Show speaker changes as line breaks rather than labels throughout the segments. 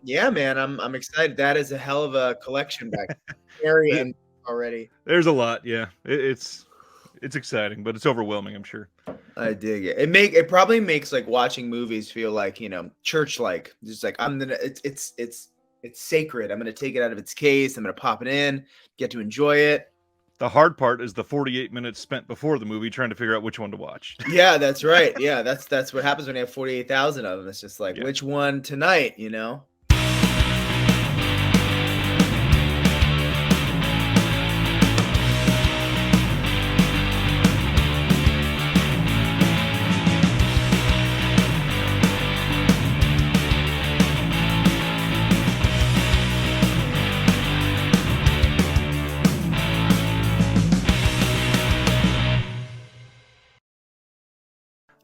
Yeah, man, I'm excited. That is a hell of a collection back
Th-
carrying already.
There's a lot, yeah. It's exciting, but it's overwhelming, I'm sure.
I dig it. It probably makes like watching movies feel like, church like. Just like I'm gonna it's sacred. I'm gonna take it out of its case. I'm gonna pop it in, get to enjoy it.
The hard part is the 48 minutes spent before the movie trying to figure out which one to watch.
Yeah, that's right. Yeah, that's what happens when you have 48,000 of them. It's just like
Yeah.
which one tonight?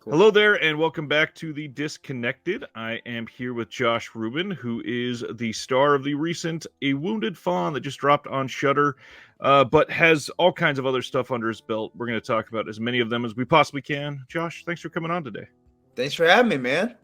Cool.
Hello there, and welcome back to The Disconnected. I am here with Josh Ruben, who is the star of the recent A Wounded Fawn that just dropped on Shudder, but has all kinds of other stuff under his belt. We're going to talk about as many of them as we possibly can. Josh, thanks for coming on today.
Thanks for having me, man.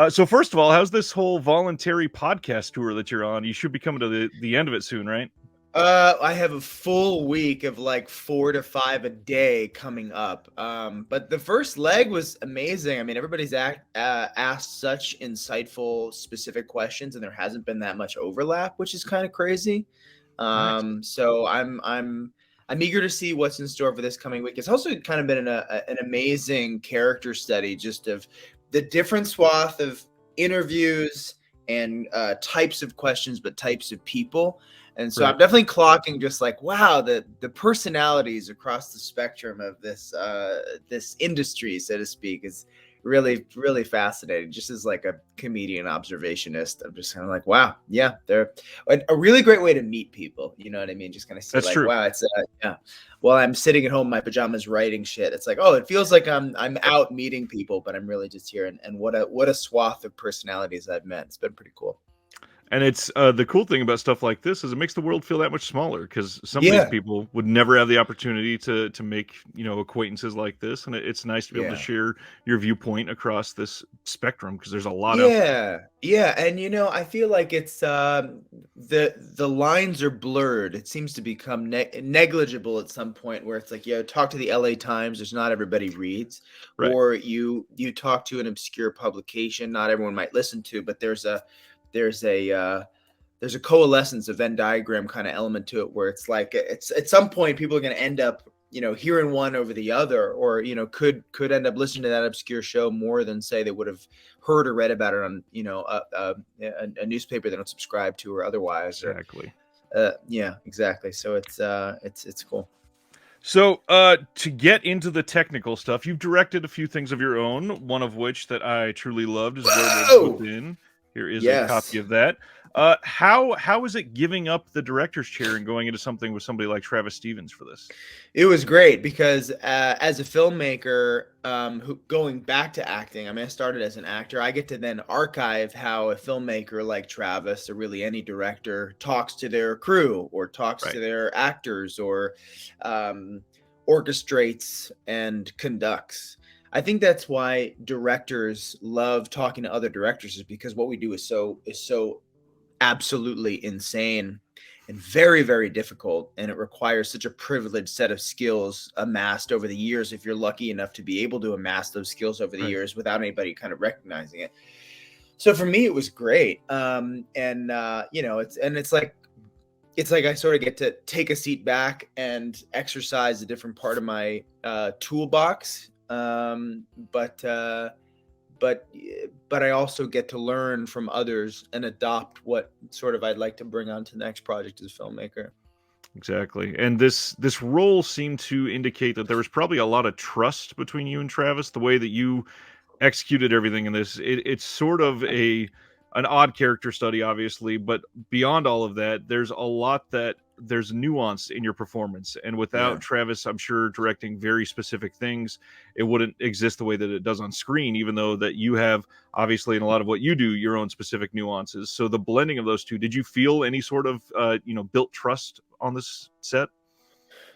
So first of all, how's this whole voluntary podcast tour that you're on? You should be coming to the end of it soon, right?
I have a full week of like 4 to 5 a day coming up. But the first leg was amazing. I mean, everybody's asked such insightful, specific questions, and there hasn't been that much overlap, which is kind of crazy.
Nice.
So I'm eager to see what's in store for this coming week. It's also kind of been an amazing character study, just of the different swath of interviews and types of questions, but types of people. And so
Right.
I'm definitely clocking just like, wow, the personalities across the spectrum of this industry, so to speak, is really, really fascinating. Just as like a comedian observationist, I'm just kind of like, wow, yeah, they're a really great way to meet people. You know what I mean? Just kind of see
That's
like,
true.
wow, it's yeah. While I'm sitting at home in my pajamas writing shit, it's like, oh, it feels like I'm out meeting people, but I'm really just here. And what a swath of personalities I've met. It's been pretty cool.
And it's the cool thing about stuff like this is it makes the world feel that much smaller because some of these
Yeah,
people would never have the opportunity to make acquaintances like this, and it's nice to be able to
yeah.
share your viewpoint across this spectrum because there's a lot out there.
Yeah, yeah, and I feel like it's the lines are blurred. It seems to become negligible at some point where it's like, talk to the LA Times, there's not everybody reads,
Right.
or you talk to an obscure publication, not everyone might listen to, but there's a coalescence, a Venn diagram kind of element to it where it's like it's at some point people are going to end up hearing one over the other, or could end up listening to that obscure show more than say they would have heard or read about it on a newspaper they don't subscribe to or otherwise. Or
Exactly.
yeah, exactly. So it's cool.
So, to get into the technical stuff, you've directed a few things of your own, one of which that I truly loved is Werewolves
Whoa!
Within. Here is a copy
Yes.
of that. How is it giving up the director's chair and going into something with somebody like Travis Stevens for this?
It was great because as a filmmaker, going back to acting, I mean, I started as an actor. I get to then archive how a filmmaker like Travis, or really any director, talks to their crew or talks
Right.
to their actors or orchestrates and conducts. I think that's why directors love talking to other directors, is because what we do is so absolutely insane and very, very difficult, and it requires such a privileged set of skills amassed over the years, if you're lucky enough to be able to amass those skills over the
Right.
years without anybody kind of recognizing it. So for me it was great. And it's like I sort of get to take a seat back and exercise a different part of my toolbox. But I also get to learn from others and adopt what sort of I'd like to bring on to the next project as a filmmaker.
Exactly. And this role seemed to indicate that there was probably a lot of trust between you and Travis, the way that you executed everything in this. It's sort of an odd character study, obviously, but beyond all of that, there's nuance in your performance. And
Yeah.
without Travis, I'm sure directing very specific things, it wouldn't exist the way that it does on screen, even though that you have obviously in a lot of what you do your own specific nuances. So the blending of those two, did you feel any sort of built trust on this set?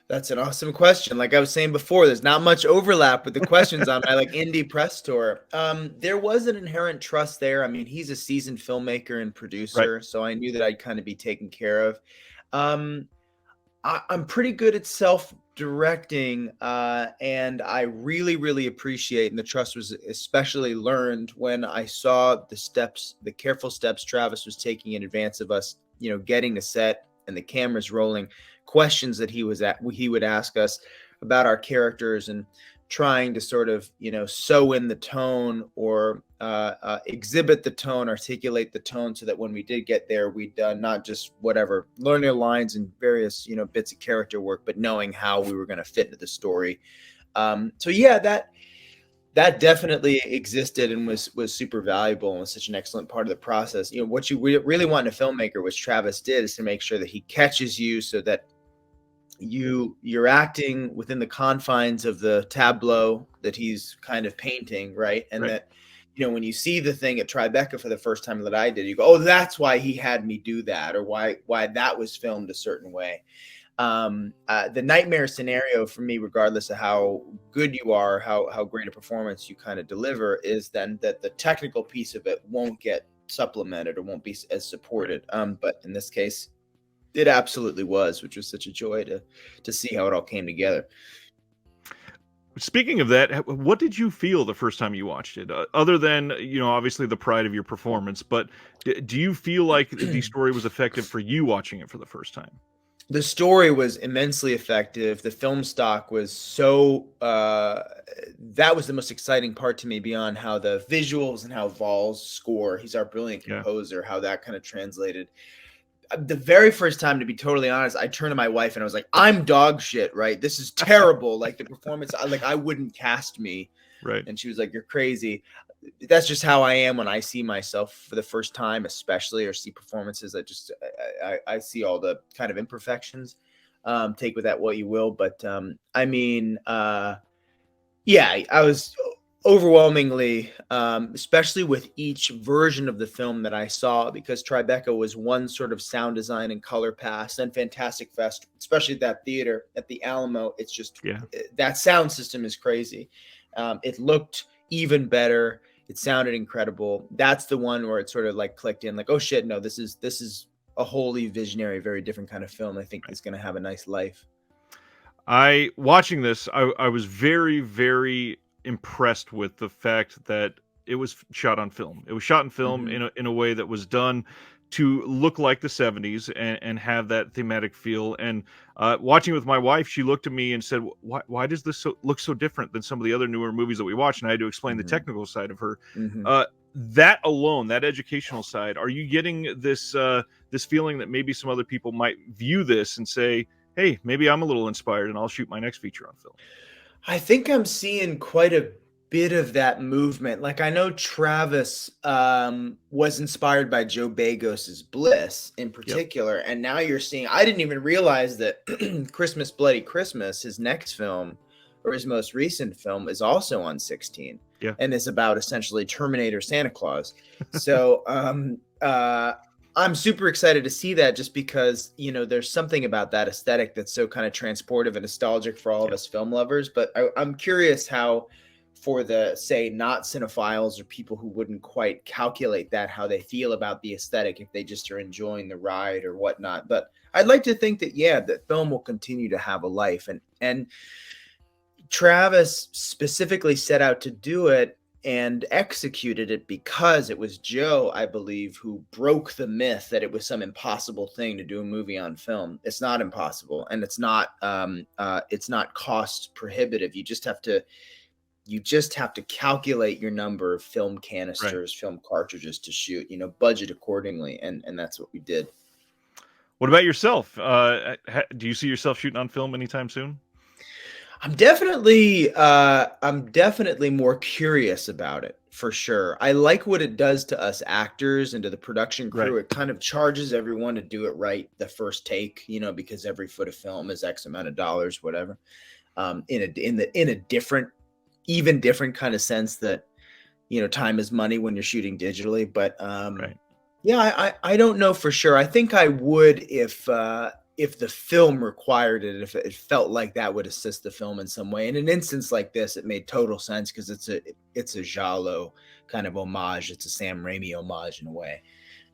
That's an awesome question. Like I was saying before, there's not much overlap with the questions on my like indie press tour. There was an inherent trust there. I mean, he's a seasoned filmmaker and
Right.
producer, so I knew that I'd kind of be taken care of. Um, I'm pretty good at self-directing, and I really, really appreciate, and the trust was especially learned when I saw the careful steps Travis was taking in advance of us, getting a set and the cameras rolling, questions that he would ask us about our characters and trying to sort of, sew in the tone or exhibit the tone, articulate the tone so that when we did get there, we'd not just whatever, learn their lines and various, bits of character work, but knowing how we were going to fit into the story. So yeah, that definitely existed and was super valuable and was such an excellent part of the process. What you really want in a filmmaker, which Travis did, is to make sure that he catches you so that you're acting within the confines of the tableau that he's kind of painting, right? And
Right.
that, when you see the thing at Tribeca for the first time that I did, you go, oh, that's why he had me do that, or why that was filmed a certain way. The nightmare scenario for me, regardless of how good you are, how great a performance you kind of deliver, is then that the technical piece of it won't get supplemented or won't be as supported. But in this case, it absolutely was, which was such a joy to see how it all came together.
Speaking of that, what did you feel the first time you watched it? Other than, obviously the pride of your performance, but do you feel like the story was effective for you watching it for the first time?
The story was immensely effective. The film stock was that was the most exciting part to me, beyond how the visuals and how Val's score, he's our brilliant
Yeah.
composer, how that kind of translated. The very first time, to be totally honest, I turned to my wife and I was like, I'm dog shit, right? This is terrible. Like the performance, I wouldn't cast me.
Right.
And she was like, you're crazy. That's just how I am when I see myself for the first time, especially, or see performances. I see all the kind of imperfections. Take with that what you will. But yeah, I was overwhelmingly, especially with each version of the film that I saw, because Tribeca was one sort of sound design and color pass, and Fantastic Fest, especially at that theater at the Alamo. It's just, that sound system is crazy. It looked even better. It sounded incredible. That's the one where it sort of like clicked in, like, oh shit, no, this is a wholly visionary, very different kind of film. I think it's going to have a nice life.
Watching this, I was very, very impressed with the fact that it was shot on film. It was shot in film in a way that was done to look like the 70s and have that thematic feel. And watching with my wife, she looked at me and said, why does this look so different than some of the other newer movies that we watch? And I had to explain the technical side of her. That alone, that educational side, are you getting this this feeling that maybe some other people might view this and say, hey, maybe I'm a little inspired and I'll shoot my next feature on film?
I think I'm seeing quite a bit of that movement. Like, I know Travis was inspired by Joe Bagos's Bliss in particular. And now you're seeing, I didn't even realize that Christmas Bloody Christmas, his next film, or his most recent film, is also on 16. And it's about essentially Terminator Santa Claus. So I'm super excited to see that, just because, there's something about that aesthetic that's so kind of transportive and nostalgic for all of us film lovers. But I'm curious how, for the, say, not cinephiles or people who wouldn't quite calculate that, how they feel about the aesthetic, if they just are enjoying the ride or whatnot. But I'd like to think that, that film will continue to have a life. And Travis specifically set out to do it and executed it because it was Joe, I believe, who broke the myth that it was some impossible thing to do a movie on film. It's not impossible, and it's not cost prohibitive. You just have to calculate your number of film canisters, film cartridges to shoot, budget accordingly. And that's what we did.
What about yourself? Do you see yourself shooting on film anytime soon?
I'm definitely more curious about it, for sure. I like what it does to us actors and to the production crew. It kind of charges everyone to do it right the first take, because every foot of film is X amount of dollars, whatever. In a different kind of sense that, time is money when you're shooting digitally. But yeah, I don't know for sure. I think I would if if the film required it, if it felt like that would assist the film in some way. In an instance like this, it made total sense because it's a Giallo kind of homage. It's a Sam Raimi homage in a way.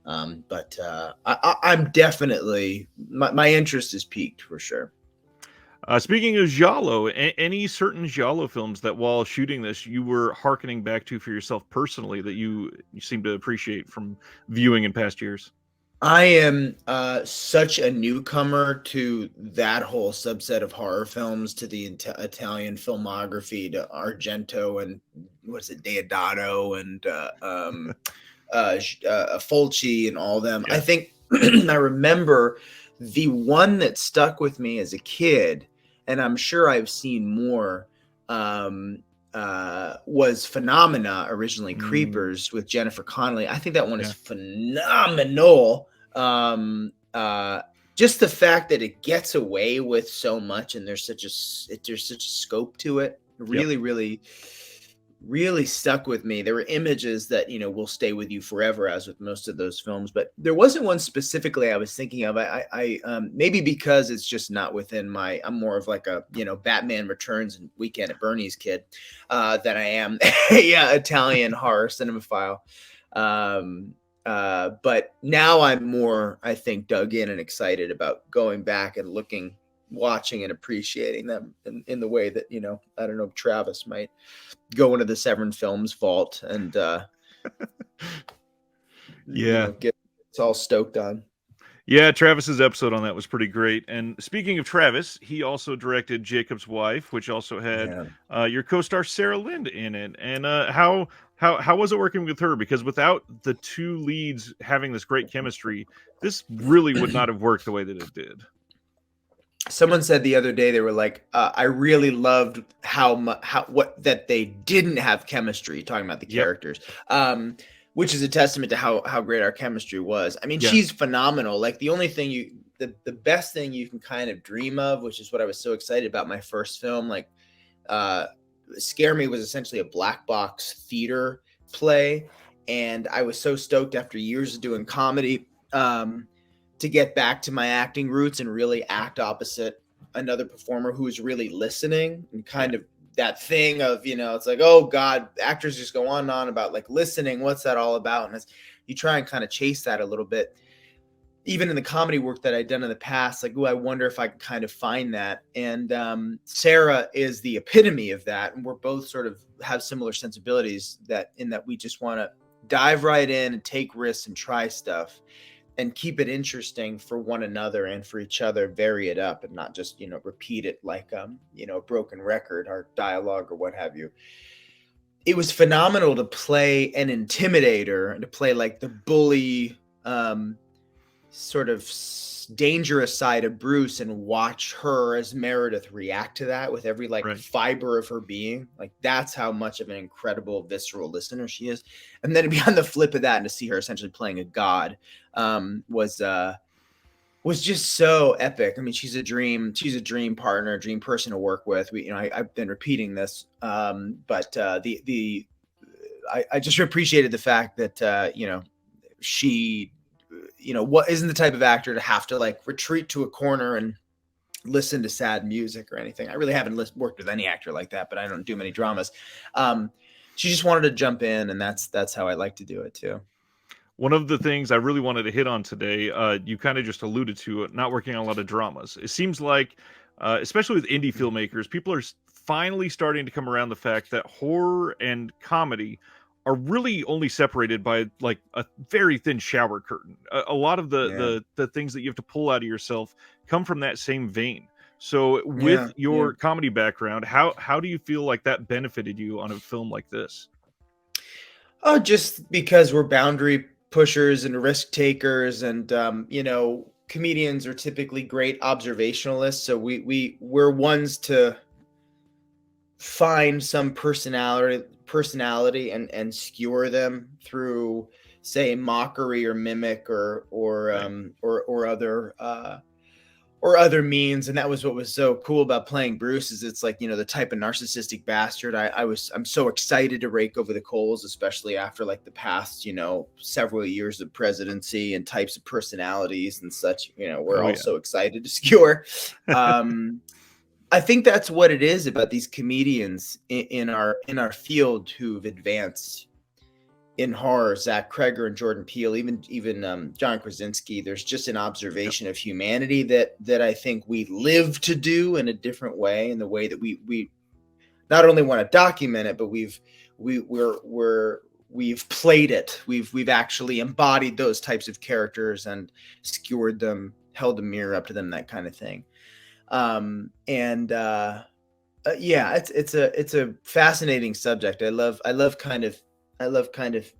But I'm definitely my interest is piqued for sure.
Speaking of Giallo, any certain Giallo films that while shooting this you were hearkening back to for yourself personally that you seem to appreciate from viewing in past years?
I am such a newcomer to that whole subset of horror films, to the Italian filmography, to Argento and what's it, Deodato and Fulci and all them.
Yeah.
I think I remember the one that stuck with me as a kid, and I'm sure I've seen more, was Phenomena, originally Creepers with Jennifer Connelly. I think that one is phenomenal. Just the fact that it gets away with so much and there's such a scope to it really stuck with me. There were images that will stay with you forever, as with most of those films, but there wasn't one specifically I was thinking of. I maybe because it's just not within my, I'm more of like a Batman Returns and Weekend at Bernie's kid than I am a Italian horror cinemaphile. But now I'm more, I think, dug in and excited about going back and watching and appreciating them in the way that, I don't know, Travis might go into the Severin Films vault and, get it's all stoked on.
Yeah, Travis's episode on that was pretty great. And speaking of Travis, he also directed Jacob's Wife, which also had your co-star Sarah Lind in it. And how was it working with her? Because without the two leads having this great chemistry, this really would not have worked the way that it did.
Someone said the other day, they were like, I really loved that they didn't have chemistry, talking about the characters. Which is a testament to how great our chemistry was. I mean, she's phenomenal. Like the only thing the best thing you can kind of dream of, which is what I was so excited about my first film, like Scare Me was essentially a black box theater play. And I was so stoked after years of doing comedy to get back to my acting roots and really act opposite another performer who was really listening and kind of that thing of, it's like, oh God, actors just go on and on about like listening. What's that all about? And you try and kind of chase that a little bit, even in the comedy work that I'd done in the past, like, oh, I wonder if I could kind of find that. And Sarah is the epitome of that. And we're both sort of have similar sensibilities that we just want to dive right in and take risks and try stuff and keep it interesting for one another and for each other, vary it up and not just, repeat it like, a broken record or dialogue or what have you. It was phenomenal to play an intimidator and to play like the bully, sort of dangerous side of Bruce and watch her as Meredith react to that with every fiber of her being. Like that's how much of an incredible visceral listener she is. And then to be on the flip of that and to see her essentially playing a god was just so epic. I mean, she's a dream partner, a dream person to work with. I've been repeating this, but I just appreciated the fact that she what isn't the type of actor to have to like retreat to a corner and listen to sad music or anything. I really haven't worked with any actor like that, but I don't do many dramas. She just wanted to jump in, and that's how I like to do it too.
One of the things I really wanted to hit on today, you kind of just alluded to it, not working on a lot of dramas. It seems like, especially with indie filmmakers, people are finally starting to come around the fact that horror and comedy are really only separated by like a very thin shower curtain. A lot of the things that you have to pull out of yourself come from that same vein. So with your comedy background, how do you feel like that benefited you on a film like this?
Oh, just because we're boundary pushers and risk takers, and comedians are typically great observationalists. So we're ones to find some personality and skewer them through, say, mockery or mimic or other or other means. And that was what was so cool about playing Bruce, is it's like, you know, the type of narcissistic bastard I'm so excited to rake over the coals, especially after like the past, you know, several years of presidency and types of personalities and such, you know, we're all so excited to skewer. I think that's what it is about these comedians in our field who've advanced in horror. Zach Kreger and Jordan Peele, even John Krasinski. There's just an observation of humanity that I think we live to do in a different way, in the way that we not only want to document it, but we've played it. We've actually embodied those types of characters and skewered them, held a mirror up to them, that kind of thing. Yeah, it's a fascinating subject. I love kind of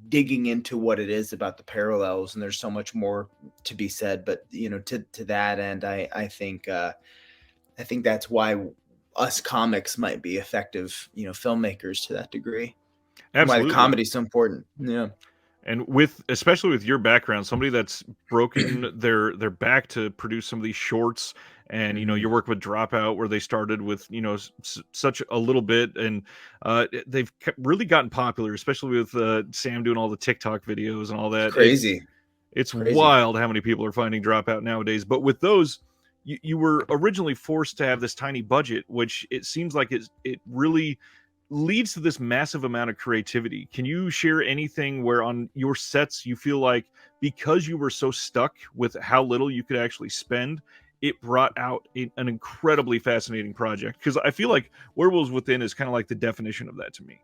digging into what it is about the parallels, and there's so much more to be said. But you know, to that end, I think that's why us comics might be effective, you know, filmmakers to that degree.
Absolutely.
Why the comedy's so important. Yeah.
And especially with your background, somebody that's broken their back to produce some of these shorts, and you know, your work with Dropout, where they started with, you know, such a little bit, and they've really gotten popular, especially with Sam doing all the TikTok videos and all that. It's crazy. Wild how many people are finding Dropout nowadays. But with those, you were originally forced to have this tiny budget, which it seems like it really leads to this massive amount of creativity. Can you share anything where on your sets you feel like, because you were so stuck with how little you could actually spend, it brought out an incredibly fascinating project? Because I feel like Werewolves Within is kind of like the definition of that to me.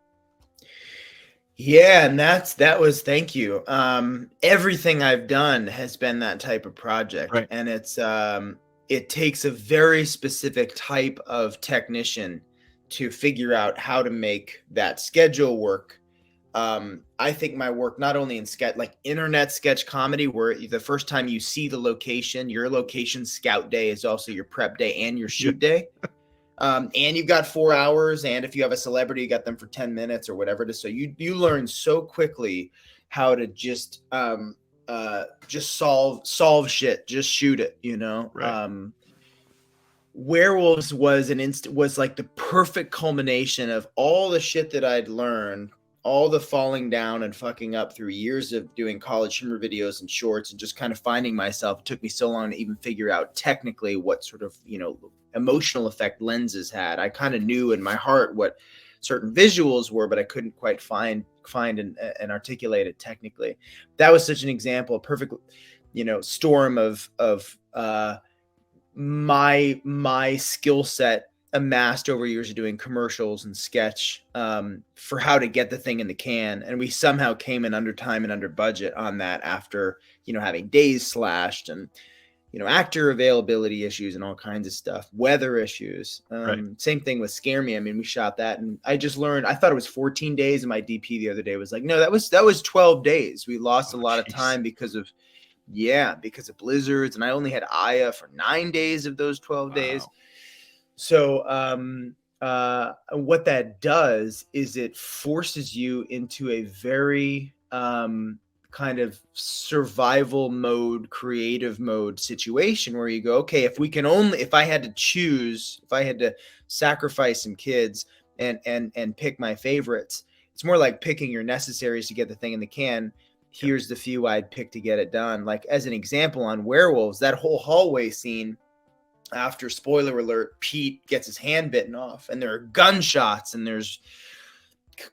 Yeah, and thank you. Everything I've done has been that type of project,
right.
And it takes a very specific type of technician to figure out how to make that schedule work. I think my work, not only in like internet sketch comedy, where the first time you see the location, your location scout day is also your prep day and your shoot day. And you've got 4 hours, and if you have a celebrity, you got them for 10 minutes or whatever it is. So you learn so quickly how to just solve shit, just shoot it, you know.
Right.
Werewolves was like the perfect culmination of all the shit that I'd learned, all the falling down and fucking up through years of doing CollegeHumor videos and shorts, and just kind of finding myself. It took me so long to even figure out technically what sort of, you know, emotional effect lenses had. I kind of knew in my heart what certain visuals were, but I couldn't quite find and articulate it technically. That was such an example, a perfect, you know, storm of my skill set amassed over years of doing commercials and sketch for how to get the thing in the can. And we somehow came in under time and under budget on that, after, you know, having days slashed and, you know, actor availability issues and all kinds of stuff, weather issues. Same thing with Scare Me. I mean, we shot that, and I just learned, I thought it was 14 days, and my DP the other day was like, no, that was 12 days. We lost a lot of time because of blizzards, and I only had Aya for 9 days of those 12 days. So what that does is it forces you into a very kind of survival mode, creative mode situation, where you go, okay, if I had to sacrifice some kids and pick my favorites, it's more like picking your necessaries to get the thing in the can. Here's the few I'd pick to get it done. Like, as an example, on Werewolves, that whole hallway scene, after, spoiler alert, Pete gets his hand bitten off, and there are gunshots, and there's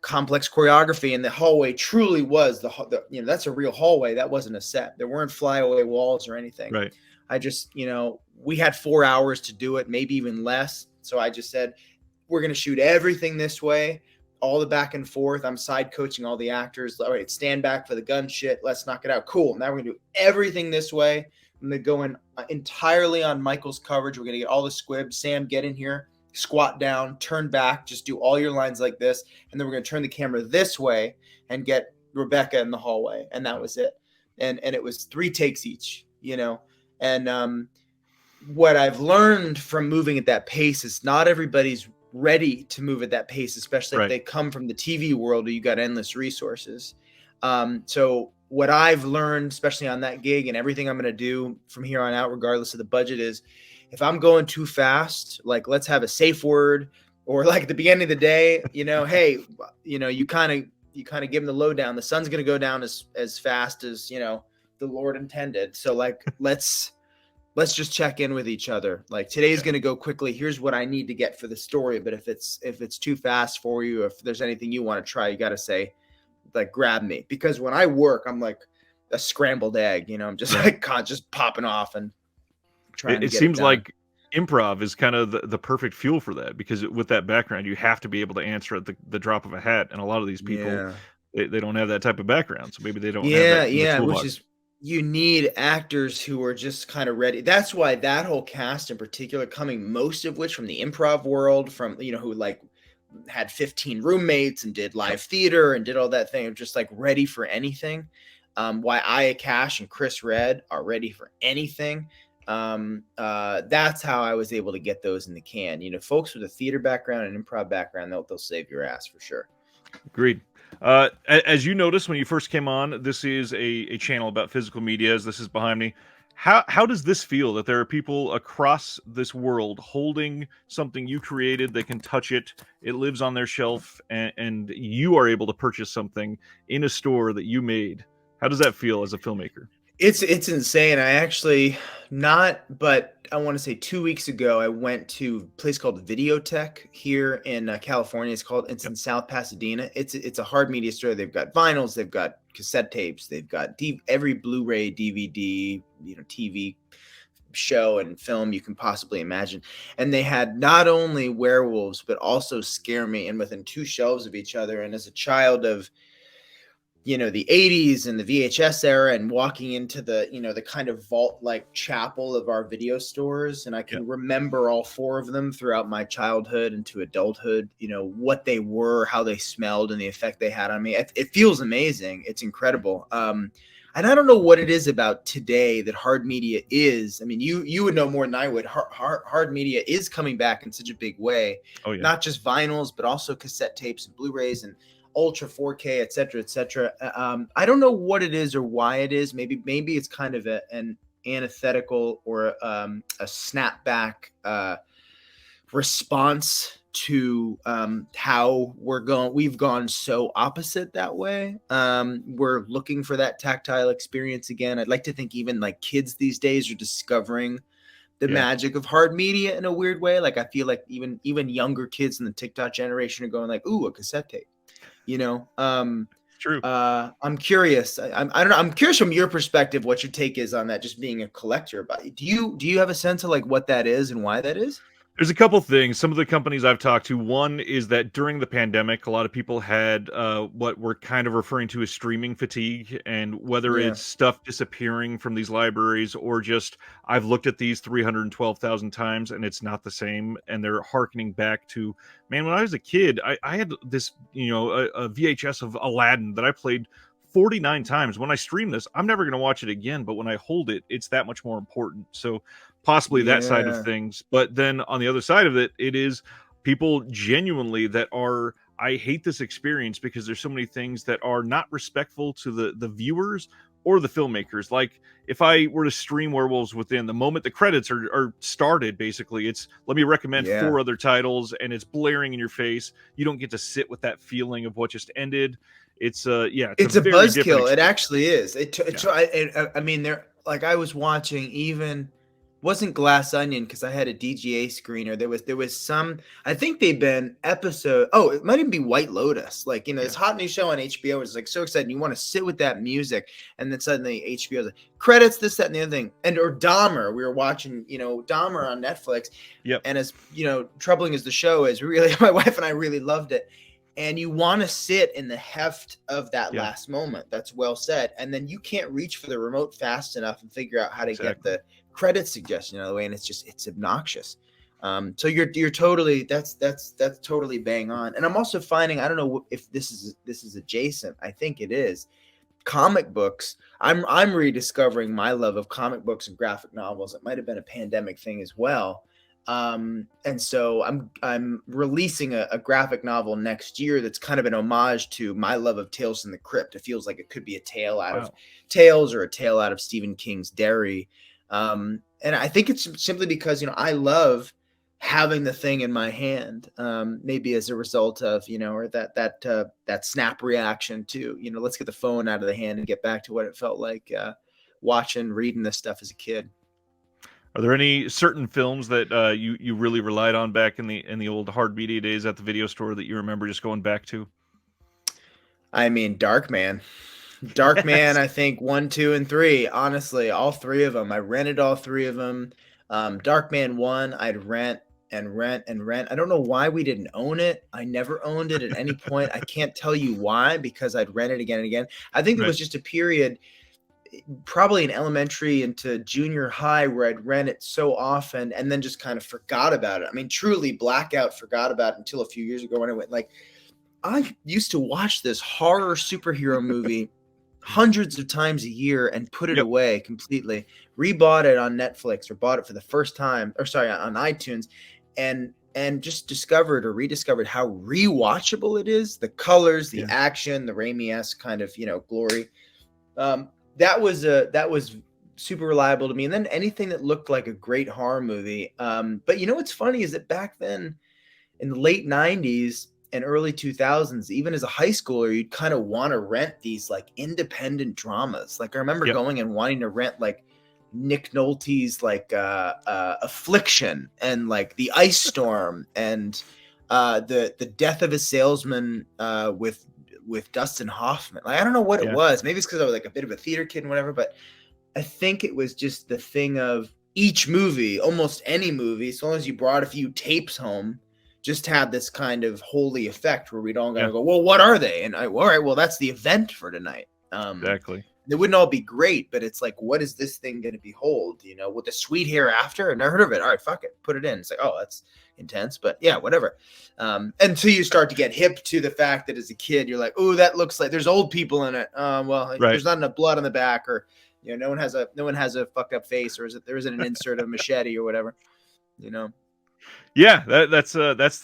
complex choreography, and the hallway truly was the you know, that's a real hallway. That wasn't a set. There weren't flyaway walls or anything.
Right.
I just, you know, we had 4 hours to do it, maybe even less. So I just said, we're going to shoot everything this way, all the back and forth. I'm side coaching all the actors. All right, stand back for the gun shit. Let's knock it out. Cool. Now we're going to do everything this way. I'm going to go in entirely on Michael's coverage. We're going to get all the squibs. Sam, get in here, squat down, turn back, just do all your lines like this. And then we're going to turn the camera this way and get Rebecca in the hallway. And that was it. And it was 3 takes each, you know. And what I've learned from moving at that pace is not everybody's ready to move at that pace, especially if they come from the TV world where you got endless resources. So what I've learned, especially on that gig, and everything I'm going to do from here on out, regardless of the budget, is if I'm going too fast, like let's have a safe word, or like at the beginning of the day, hey, you kind of give them the lowdown. The sun's going to go down as fast as, the Lord intended. So like, let's just check in with each other. Like today's going to go quickly. Here's what I need to get for the story. But if it's too fast for you, if there's anything you want to try, you got to say, like, grab me. Because when I work, I'm like a scrambled egg, I'm just like just popping off and trying to
It
get
seems
it done.
like improv is kind of the perfect fuel for that, because with that background, you have to be able to answer at the drop of a hat. And a lot of these people, they don't have that type of background. So maybe they don't have that in the toolbox.
Which is, you need actors who are just kind of ready. That's why that whole cast in particular, coming most of which from the improv world, from, who like had 15 roommates and did live theater and did all that thing, just like ready for anything. Why Aya Cash and Chris Red are ready for anything. That's how I was able to get those in the can. Folks with a theater background and improv background, they'll save your ass for sure.
Agreed. As you noticed when you first came on, this is a channel about physical media, as this is behind me. How does this feel that there are people across this world holding something you created? They can touch it. It lives on their shelf, and you are able to purchase something in a store that you made. How does that feel as a filmmaker?
It's insane. But I want to say 2 weeks ago, I went to a place called Videotech here in California. It's in South Pasadena. It's a hard media store. They've got vinyls, they've got cassette tapes, they've got every Blu-ray, DVD, TV show and film you can possibly imagine. And they had not only Werewolves, but also Scare Me, and within 2 shelves of each other. And as a child of the 80s and the VHS era, and walking into the, the kind of vault-like chapel of our video stores. And I can remember all 4 of them throughout my childhood into adulthood, what they were, how they smelled, and the effect they had on me. It feels amazing. It's incredible. And I don't know what it is about today that hard media is. I mean, you would know more than I would. Hard media is coming back in such a big way.
Oh, yeah.
Not just vinyls, but also cassette tapes and Blu-rays and ultra 4K, et cetera, et cetera. I don't know what it is or why it is. Maybe it's kind of an antithetical or a snapback response to how we've gone so opposite that way. We're looking for that tactile experience again. I'd like to think even like kids these days are discovering the magic of hard media in a weird way. Like I feel like even younger kids in the TikTok generation are going like, ooh, a cassette tape.
True.
I'm curious. I don't know. I'm curious from your perspective what your take is on that, just being a collector. But do you have a sense of like what that is and why that is?
There's a couple things. Some of the companies I've talked to, one is that during the pandemic, a lot of people had what we're kind of referring to as streaming fatigue, and whether it's stuff disappearing from these libraries or just I've looked at these 312,000 times and it's not the same, and they're hearkening back to, man, when I was a kid, I had this, a VHS of Aladdin that I played 49 times. When I stream this, I'm never going to watch it again, but when I hold it, it's that much more important. So possibly that side of things. But then on the other side of it, it is people genuinely that are, I hate this experience because there's so many things that are not respectful to the viewers or the filmmakers. Like if I were to stream Werewolves Within, the moment the credits are started, basically it's, let me recommend 4 other titles, and it's blaring in your face. You don't get to sit with that feeling of what just ended. It's it's
a buzzkill. It actually is. I mean, there, like I was watching, even wasn't Glass Onion because I had a DGA screener. There was some, I think they've been it might even be White Lotus. Like, this hot new show on HBO is like so exciting. You want to sit with that music, and then suddenly HBO's like, credits, this, that, and the other thing. Or Dahmer. We were watching, Dahmer on Netflix.
Yep.
And as troubling as the show is, really, my wife and I really loved it. And you want to sit in the heft of that last moment. That's well said. And then you can't reach for the remote fast enough and figure out how to get the credit suggestion out of the way. And it's obnoxious. So you're totally, that's totally bang on. And I'm also finding, I don't know if this is adjacent. I think it is. Comic books. I'm rediscovering my love of comic books and graphic novels. It might have been a pandemic thing as well. And so I'm releasing a graphic novel next year that's kind of an homage to my love of Tales from the Crypt. It feels like it could be a tale out of Tales or a tale out of Stephen King's Derry. And I think it's simply because, I love having the thing in my hand, maybe as a result of, or that snap reaction to, let's get the phone out of the hand and get back to what it felt like reading this stuff as a kid.
Are there any certain films that you really relied on back in the old hard media days at the video store that you remember just going back to?
I mean, Darkman. Darkman, I think 1, 2, and 3. Honestly, all three of them. I rented all three of them. Darkman 1, I'd rent and rent and rent. I don't know why we didn't own it. I never owned it at any point. I can't tell you why, because I'd rent it again and again. I think it was just a period, probably in elementary into junior high, where I'd rent it so often and then just kind of forgot about it. I mean, truly blackout forgot about it until a few years ago when I went like, I used to watch this horror superhero movie hundreds of times a year and put it away completely. Rebought it on Netflix or bought it for the first time, or sorry, on iTunes, and just discovered or rediscovered how rewatchable it is. The colors, the action, the Raimi-esque kind of, glory. That was super reliable to me. And then anything that looked like a great horror movie. But what's funny is that back then in the late 90s and early 2000s, even as a high schooler, you'd kind of want to rent these like independent dramas. Like I remember going and wanting to rent like Nick Nolte's like Affliction and like The Ice Storm and the Death of a Salesman with Dustin Hoffman. Like I don't know what it was. Maybe it's because I was like a bit of a theater kid and whatever, but I think it was just the thing of each movie, almost any movie, as long as you brought a few tapes home, just had this kind of holy effect where we'd all gotta go, well, what are they? And all right, well, that's the event for tonight.
Exactly.
They wouldn't all be great, but it's like, what is this thing going to behold? With the sweet hereafter? I never heard of it. All right, fuck it, put it in. It's like, oh, that's intense, but yeah, whatever. Until you start to get hip to the fact that as a kid, you're like, oh, that looks like there's old people in it. There's not enough blood on the back, or no one has a fucked up face, or there isn't an insert of machete or whatever.
Yeah, that's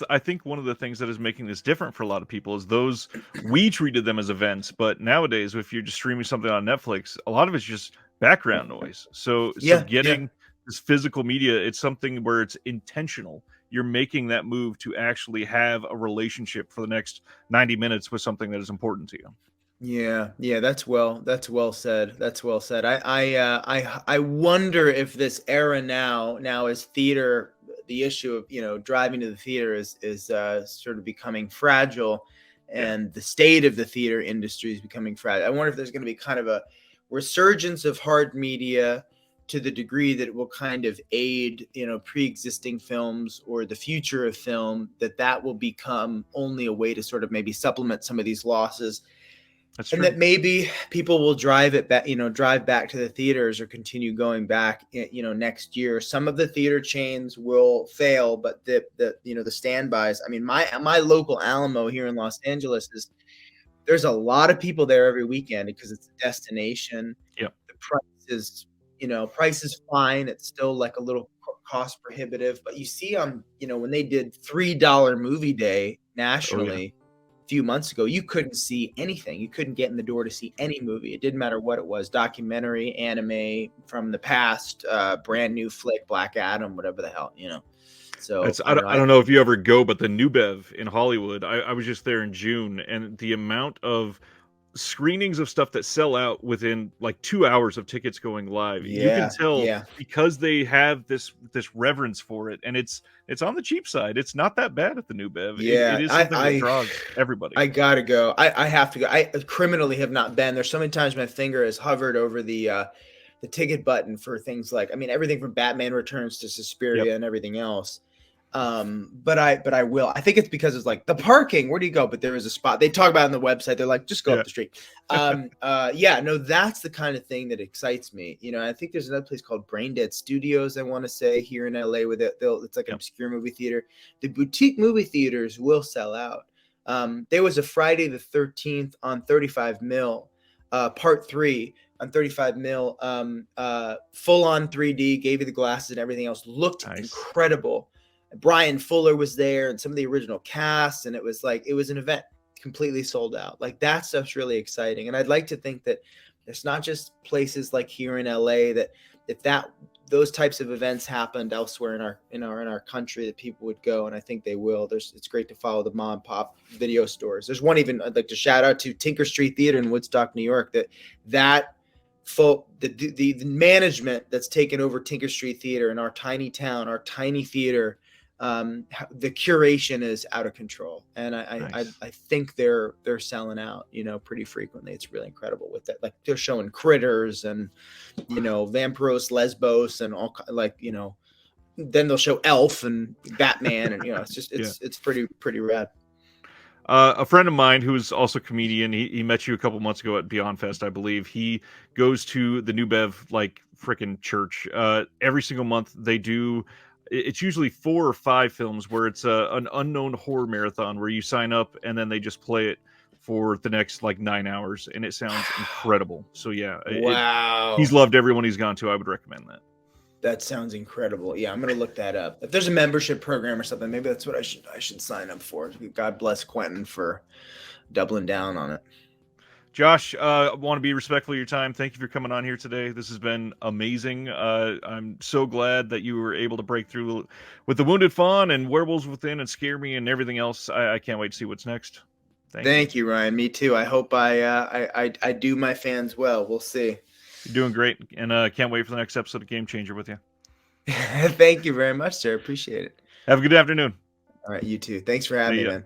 I think one of the things that is making this different for a lot of people is those we treated them as events, but nowadays if you're just streaming something on Netflix, a lot of it's just background noise. So getting this physical media, it's something where it's intentional. You're making that move to actually have a relationship for the next 90 minutes with something that is important to you.
Yeah, that's well said. That's well said. I wonder if this era now is theater. The issue of driving to the theater is sort of becoming fragile, and the state of the theater industry is becoming fragile. I wonder if there's going to be kind of a resurgence of hard media to the degree that it will kind of aid pre-existing films or the future of film, that will become only a way to sort of maybe supplement some of these losses.
That's
and
true.
That maybe people will drive back to the theaters or continue going back, next year. Some of the theater chains will fail, but the standbys. I mean, my local Alamo here in Los Angeles there's a lot of people there every weekend because it's a destination.
Yep.
The price is fine. It's still like a little cost prohibitive, but you see when they did $3 movie day nationally. Few months ago, you couldn't see anything. You couldn't get in the door to see any movie. It didn't matter what it was, documentary, anime from the past, brand new flick, Black Adam, whatever the hell, So
I don't know if you ever go, but the New Bev in Hollywood, I was just there in June, and the amount of screenings of stuff that sell out within like 2 hours of tickets going live. You can tell because they have this reverence for it, and it's on the cheap side. It's not that bad at the New Bev. It is something that draws everybody.
I gotta go. I have to go. I criminally have not been. There's so many times my finger has hovered over the ticket button for things like, everything from Batman Returns to Suspiria and everything else. But I will. I think it's because it's like the parking. Where do you go? But there is a spot. They talk about it on the website. They're like, just go up the street. That's the kind of thing that excites me. I think there's another place called Brain Dead Studios, I want to say, here in LA with it. It's like an obscure movie theater. The boutique movie theaters will sell out. There was a Friday the 13th on 35 mil, part 3 on 35 mil, full on 3D, gave you the glasses and everything else. Looked incredible. Brian Fuller was there and some of the original cast, and it was an event completely sold out. Like that stuff's really exciting, and I'd like to think that it's not just places like here in LA that if those types of events happened elsewhere in our country, that people would go, and I think they will. It's great to follow the mom and pop video stores. There's one even I'd like to shout out to Tinker Street Theater in Woodstock, New York. The management that's taken over Tinker Street Theater in our tiny town, our tiny theater, the curation is out of control, and
Nice.
I think they're selling out, pretty frequently. It's really incredible with that. Like they're showing Critters and Vampiros Lesbos and all then they'll show Elf and Batman and it's pretty rad.
A friend of mine who's also a comedian, he met you a couple months ago at Beyond Fest, I believe. He goes to the New Bev freaking church. Every single month they do. It's usually 4 or 5 films where it's an unknown horror marathon where you sign up and then they just play it for the next 9 hours, and it sounds incredible. So yeah,
Wow.
He's loved everyone he's gone to. I would recommend that.
That sounds incredible. Yeah, I'm gonna look that up. If there's a membership program or something, maybe that's what I should sign up for. God bless Quentin for doubling down on it.
Josh, I want to be respectful of your time. Thank you for coming on here today. This has been amazing. I'm so glad that you were able to break through with the Wounded Fawn and Werewolves Within and Scare Me and everything else. I can't wait to see what's next.
Thank you, Ryan. Me too. I hope I do my fans well. We'll see.
You're doing great, and can't wait for the next episode of Game Changer with you.
Thank you very much, sir. Appreciate it.
Have a good afternoon.
All right, you too. Thanks for having me, man.